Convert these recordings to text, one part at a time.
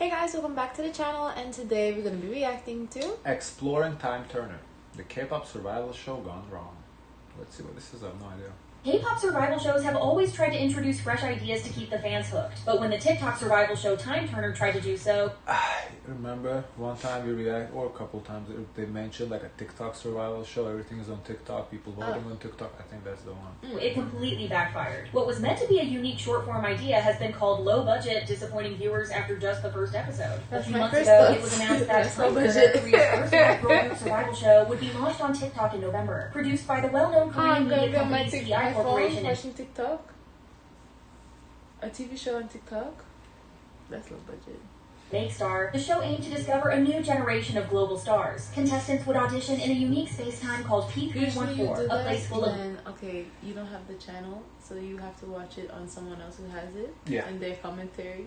Hey guys, welcome back to the channel, and today we're going to be reacting to Exploring Time Turner, the K-pop survival show gone wrong. Let's see what this is, I have no idea. K-pop survival shows have always tried to introduce fresh ideas to keep the fans hooked, but when the TikTok survival show Time Turner tried to do so... I remember one time we reacted, or a couple times, they mentioned like a TikTok survival show, everything is on TikTok, people voting on TikTok, I think that's the one. It completely backfired. What was meant to be a unique short-form idea has been called low-budget, disappointing viewers after just the first episode. That's a few my months first ago, thoughts. it was announced that That's Time low-budget. Turner, Korea's first live girl group survival show, would be launched on TikTok in November. Produced by the well-known Korean I'm going to media be on my company CI Corporation and watching TikTok. A TV show on TikTok? That's low budget. Makestar. The show aimed to discover a new generation of global stars. Contestants would audition in a unique space-time called Usually you P314, do a that, place full of... and okay, you don't have the channel, so you have to watch it on someone else who has it. Yeah. And their commentary.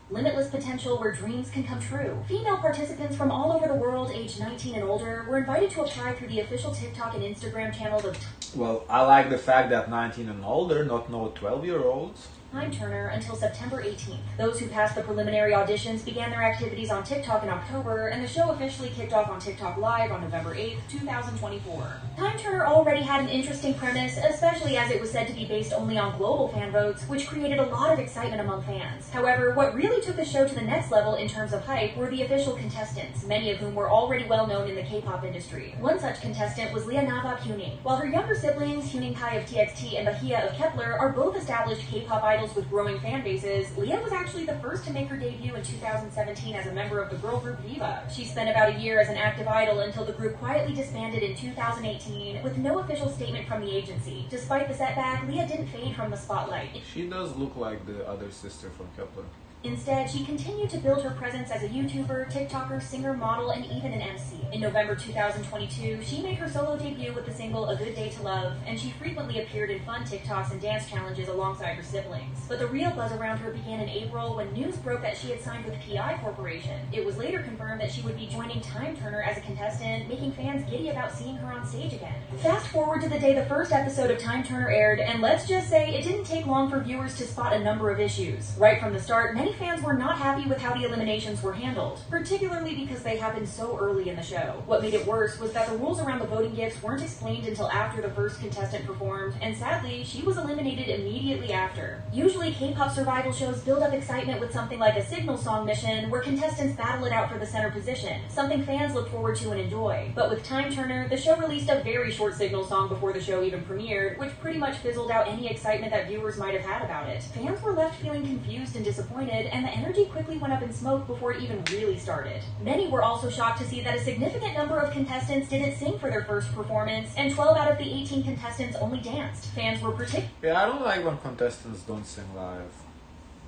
Limitless potential where dreams can come true. Female participants from all over the world, aged 19 and older, were invited to apply through the official TikTok and Instagram channels of Well, I like the fact that 19 and older, not no 12-year-olds. Time Turner until September 18th. Those who passed the preliminary auditions began their activities on TikTok in October, and the show officially kicked off on TikTok Live on November 8th, 2024. Time Turner already had an interesting premise, especially as it was said to be based only on global fan votes, which created a lot of excitement among fans. However, what really took the show to the next level in terms of hype were the official contestants, many of whom were already well known in the K-pop industry. One such contestant was Leonava Huning. While her younger siblings, Huning Kai of TXT and Bahia of Kepler, are both established K-pop idols with growing fan bases, Leah was actually the first to make her debut in 2017 as a member of the girl group Viva. She spent about a year as an active idol until the group quietly disbanded in 2018 with no official statement from the agency. Despite the setback, Leah didn't fade from the spotlight. She does look like the other sister from Kepler. Instead, she continued to build her presence as a YouTuber, TikToker, singer, model, and even an MC. In November 2022, she made her solo debut with the single A Good Day to Love, and she frequently appeared in fun TikToks and dance challenges alongside her siblings. But the real buzz around her began in April when news broke that she had signed with PI Corporation. It was later confirmed that she would be joining Time Turner as a contestant, making fans giddy about seeing her on stage again. Fast forward to the day the first episode of Time Turner aired, and let's just say it didn't take long for viewers to spot a number of issues. Right from the start, many fans were not happy with how the eliminations were handled, particularly because they happened so early in the show. What made it worse was that the rules around the voting gifts weren't explained until after the first contestant performed, and sadly, she was eliminated immediately after. Usually, K-pop survival shows build up excitement with something like a signal song mission where contestants battle it out for the center position, something fans look forward to and enjoy. But with Time Turner, the show released a very short signal song before the show even premiered, which pretty much fizzled out any excitement that viewers might have had about it. Fans were left feeling confused and disappointed, and the energy quickly went up in smoke before it even really started. Many were also shocked to see that a significant number of contestants didn't sing for their first performance, and 12 out of the 18 contestants only danced. Fans were Yeah, I don't like when contestants don't sing live.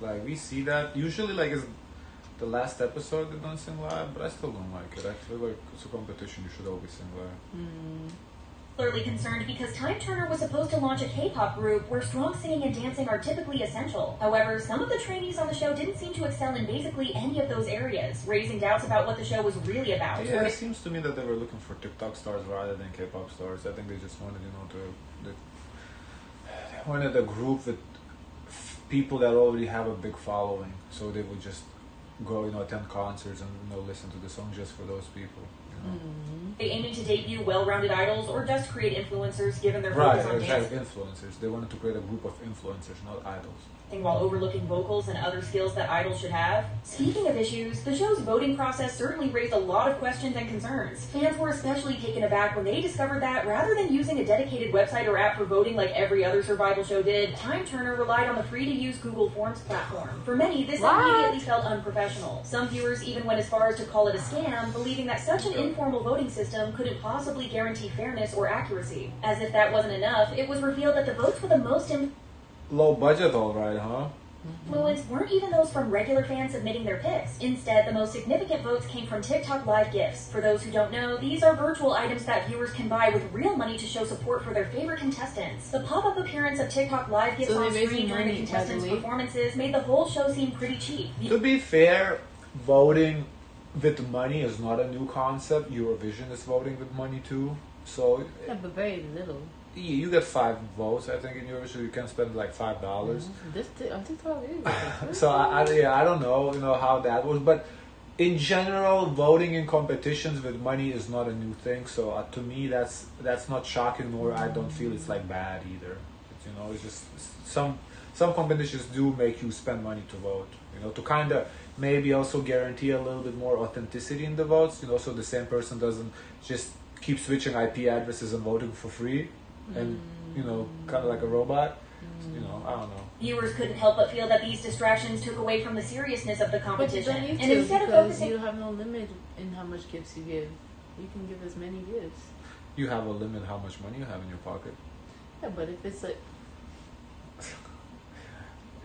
Like, we see that. Usually, like, it's the last episode they don't sing live, but I still don't like it. I feel like it's a competition, you should always sing live. particularly concerned because Time Turner was supposed to launch a K-pop group where strong singing and dancing are typically essential. However, some of the trainees on the show didn't seem to excel in basically any of those areas, raising doubts about what the show was really about. Yeah, it seems to me that they were looking for TikTok stars rather than K-pop stars. I think they just wanted, they wanted a group with people that already have a big following, so they would just go, attend concerts and listen to the song just for those people. They aiming to debut well-rounded idols or just create influencers given their Right, focus on exactly, dance? influencers. They wanted to create a group of influencers, not idols. While overlooking vocals and other skills that idols should have. Speaking of issues, the show's voting process certainly raised a lot of questions and concerns. Fans were especially taken aback when they discovered that, rather than using a dedicated website or app for voting like every other survival show did, Time Turner relied on the free-to-use Google Forms platform. For many, this immediately felt unprofessional. Some viewers even went as far as to call it a scam, believing that such an informal voting system couldn't possibly guarantee fairness or accuracy. As if that wasn't enough, it was revealed that the votes with the most Low budget, alright, huh? influence weren't even those from regular fans submitting their picks. Instead, the most significant votes came from TikTok Live gifts. For those who don't know, these are virtual items that viewers can buy with real money to show support for their favorite contestants. The pop-up appearance of TikTok Live gifts on screen during the contestants' performances made the whole show seem pretty cheap. To be fair, voting with money is not a new concept. Eurovision is voting with money too. So yeah, but very little. you get 5 votes, I think, in yours, so you can spend like $5. On TikTok, So I don't know, how that was, but in general, voting in competitions with money is not a new thing. So to me, that's not shocking, nor I don't feel it's like bad either. It's just some competitions do make you spend money to vote. To kind of maybe also guarantee a little bit more authenticity in the votes. So the same person doesn't just keep switching IP addresses and voting for free, and kind of like a robot. I don't know. Viewers couldn't help but feel that these distractions took away from the seriousness of the But competition. you don't need And to, instead of because focusing, you have no limit in how much gifts you give. You can give as many gifts. You have a limit how much money you have in your pocket. Yeah, but if it's like,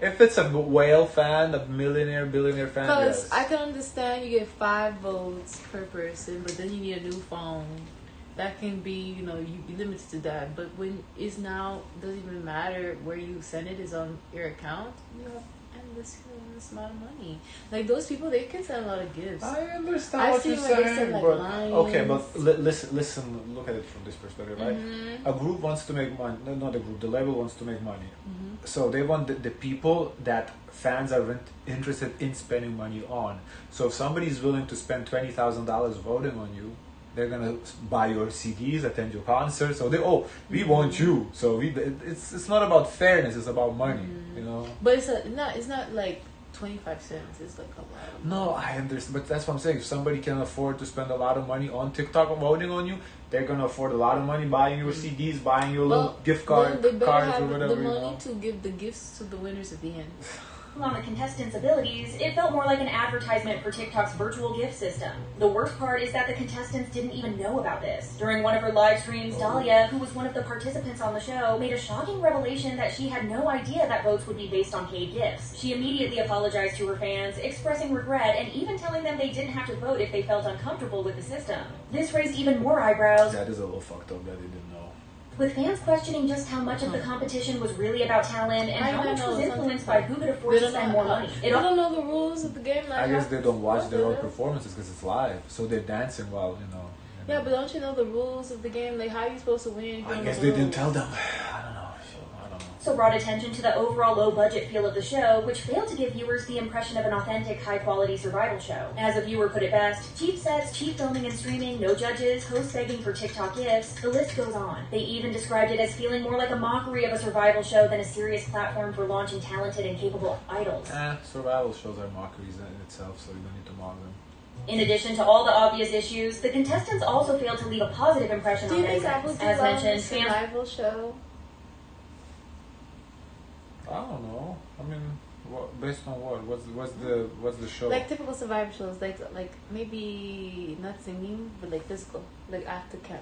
If it's a whale fan, a millionaire, billionaire fan, because yes. I can understand you get 5 votes per person, but then you need a new phone. That can be, you be limited to that. But when it's now, doesn't even matter where you send it, is on your account. You have endless amount of money. Like those people, they can send a lot of gifts. I understand I've what seen you're where they saying, send, like, but lions. okay, but listen, look at it from this perspective, right? Mm-hmm. A group wants to make money. No, not the group. The label wants to make money. Mm-hmm. So they want the people that fans are interested in spending money on. So if somebody is willing to spend $20,000 voting on you, they're gonna buy your CDs, attend your concerts. So we want you. So it's not about fairness. It's about money. But it's not like 25 cents. It's like a lot of money. No, I understand, but that's what I'm saying. If somebody can afford to spend a lot of money on TikTok voting on you, they're gonna afford a lot of money buying your CDs, buying your little gift Then they better cards have or whatever. the money to give the gifts to the winners at the end. on the contestants' abilities, it felt more like an advertisement for TikTok's virtual gift system. The worst part is that the contestants didn't even know about this. During one of her live streams, Dahlia, who was one of the participants on the show, made a shocking revelation that she had no idea that votes would be based on paid gifts. She immediately apologized to her fans, expressing regret and even telling them they didn't have to vote if they felt uncomfortable with the system. This raised even more eyebrows. That is a little fucked up that they didn't know. With fans questioning just how much of the competition was really about talent and how much was influenced by who could afford to spend more money. They don't know the rules of the game. Like I guess they don't watch their own performances because it's live, so they're dancing while Yeah, but don't you know the rules of the game? Like, how are you supposed to win? If you I don't guess know they the didn't rules? tell them. I don't know. So brought attention to the overall low-budget feel of the show, which failed to give viewers the impression of an authentic, high-quality survival show. As a viewer put it best, cheap sets, cheap filming and streaming, no judges, hosts begging for TikTok gifts, the list goes on. They even described it as feeling more like a mockery of a survival show than a serious platform for launching talented and capable idols. Survival shows are mockeries in itself, so you don't need to mock them. In addition to all the obvious issues, the contestants also failed to leave a positive impression Do on you think that fans. would be As well in a mentioned, fans survival show? I don't know. I mean, based on what? What's the show? Like typical survival shows, like maybe not singing, but like physical, like after camp.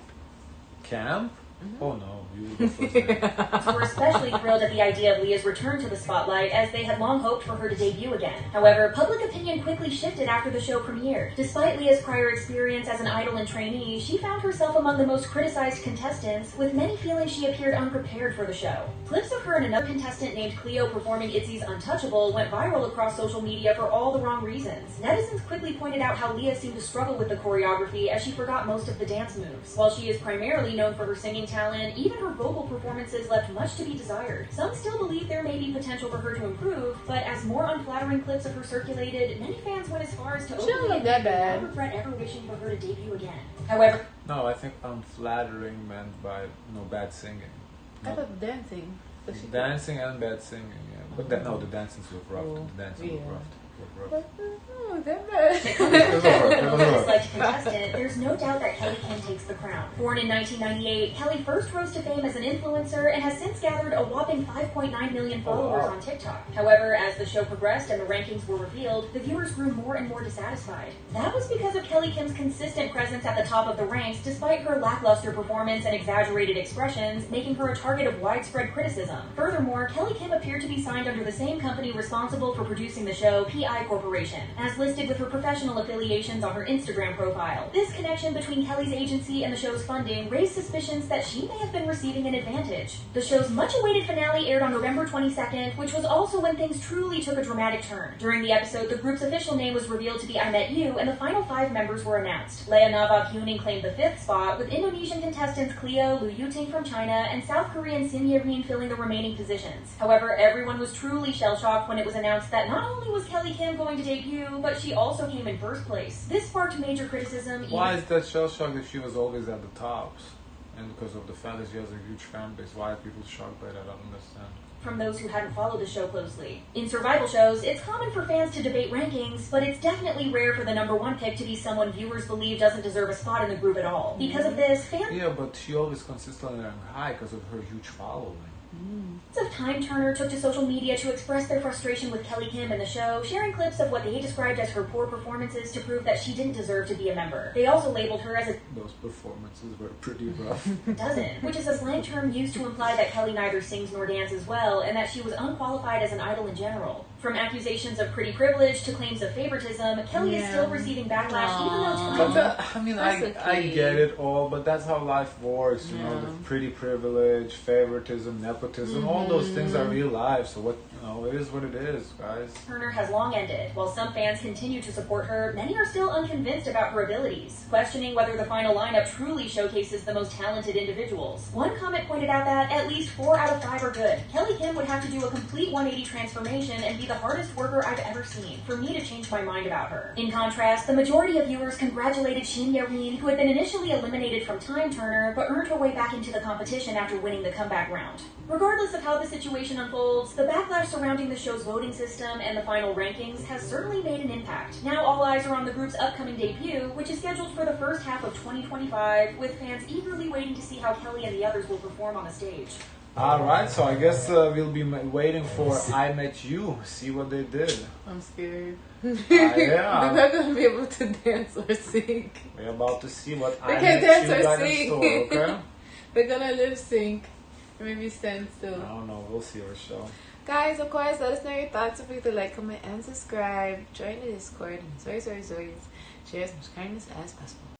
Camp? Mm-hmm. Oh no, you will go first. Then. were especially thrilled at the idea of Leah's return to the spotlight, as they had long hoped for her to debut again. However, public opinion quickly shifted after the show premiered. Despite Leah's prior experience as an idol and trainee, she found herself among the most criticized contestants, with many feeling she appeared unprepared for the show. Clips of her and another contestant named Cleo performing Itzy's Untouchable went viral across social media for all the wrong reasons. Netizens quickly pointed out how Leah seemed to struggle with the choreography as she forgot most of the dance moves. While she is primarily known for her singing talent, even her vocal performances left much to be desired. Some still believe there may be potential for her to improve, but as more unflattering clips of her circulated, many fans went as far as to She don't openly look that admit they bad. now regret ever wishing for her to debut again. However, No, I think unflattering meant by bad singing. I thought dancing. But she Dancing and bad singing, yeah. But the dancing was rough. Oh, The dancing yeah. was rough. Oh, that when it comes bad. to the most disliked contestant, there's no doubt that Kelly Kim takes the crown. Born in 1998, Kelly first rose to fame as an influencer and has since gathered a whopping 5.9 million followers on TikTok. However, as the show progressed and the rankings were revealed, the viewers grew more and more dissatisfied. That was because of Kelly Kim's consistent presence at the top of the ranks, despite her lackluster performance and exaggerated expressions, making her a target of widespread criticism. Furthermore, Kelly Kim appeared to be signed under the same company responsible for producing the show, PI Corporation, as listed with her professional affiliations on her Instagram profile. while. This connection between Kelly's agency and the show's funding raised suspicions that she may have been receiving an advantage. The show's much-awaited finale aired on November 22nd, which was also when things truly took a dramatic turn. During the episode, the group's official name was revealed to be I Met You, and the final 5 members were announced. Lea Nava-Puning claimed the 5th spot, with Indonesian contestants Cleo, Lu Yuting from China, and South Korean Sim Ye-rin filling the remaining positions. However, everyone was truly shell-shocked when it was announced that not only was Kelly Kim going to debut, but she also came in first place. This sparked major criticism. Why is that shell shock if she was always at the tops? And because of the fact that she has a huge fan base, why are people shocked by that? I don't understand. From those who hadn't followed the show closely. In survival shows, it's common for fans to debate rankings, but it's definitely rare for the number 1 pick to be someone viewers believe doesn't deserve a spot in the group at all. Because of this, fans... Yeah, but she always consistently ranked high because of her huge following. Fans of Time Turner took to social media to express their frustration with Kelly Kim and the show, sharing clips of what they described as her poor performances to prove that she didn't deserve to be a member. They also labeled her as a Those performances were pretty rough. doesn't, which is a slang term used to imply that Kelly neither sings nor dances well, and that she was unqualified as an idol in general. From accusations of pretty privilege to claims of favoritism, Kelly is still receiving backlash, even though But I mean, I get it all, but that's how life works, you know, the pretty privilege, favoritism, nepotism, all those things are real life, so what, you know, it is what it is, guys. Turner has long ended. While some fans continue to support her, many are still unconvinced about her abilities, questioning whether the final lineup truly showcases the most talented individuals. One comment pointed out that at least 4 out of 5 are good. Kelly Kim would have to do a complete 180 transformation and be the hardest worker I've ever seen for me to change my mind about her. In contrast, the majority of viewers congratulated Shin Ye-rin, who had been initially eliminated from Time Turner, but earned her way back into the competition after winning the comeback round. Regardless of how the situation unfolds, the backlash surrounding the show's voting system and the final rankings has certainly made an impact. Now all eyes are on the group's upcoming debut, which is scheduled for the first half of 2025, with fans eagerly waiting to see how Kelly and the others will perform on the stage. Alright, so I guess we'll be waiting for I Met You, see what they did. I'm scared. Yeah. They're not going to be able to dance or sing. We're about to see what They I can't Met dance You or got in sing. store, okay? We're going to lip sync. Or maybe stand still. I don't know, we'll see, Rochelle. Guys, of course, let us know your thoughts. Don't forget to like, comment, and subscribe. Join the Discord. And share as much kindness as possible.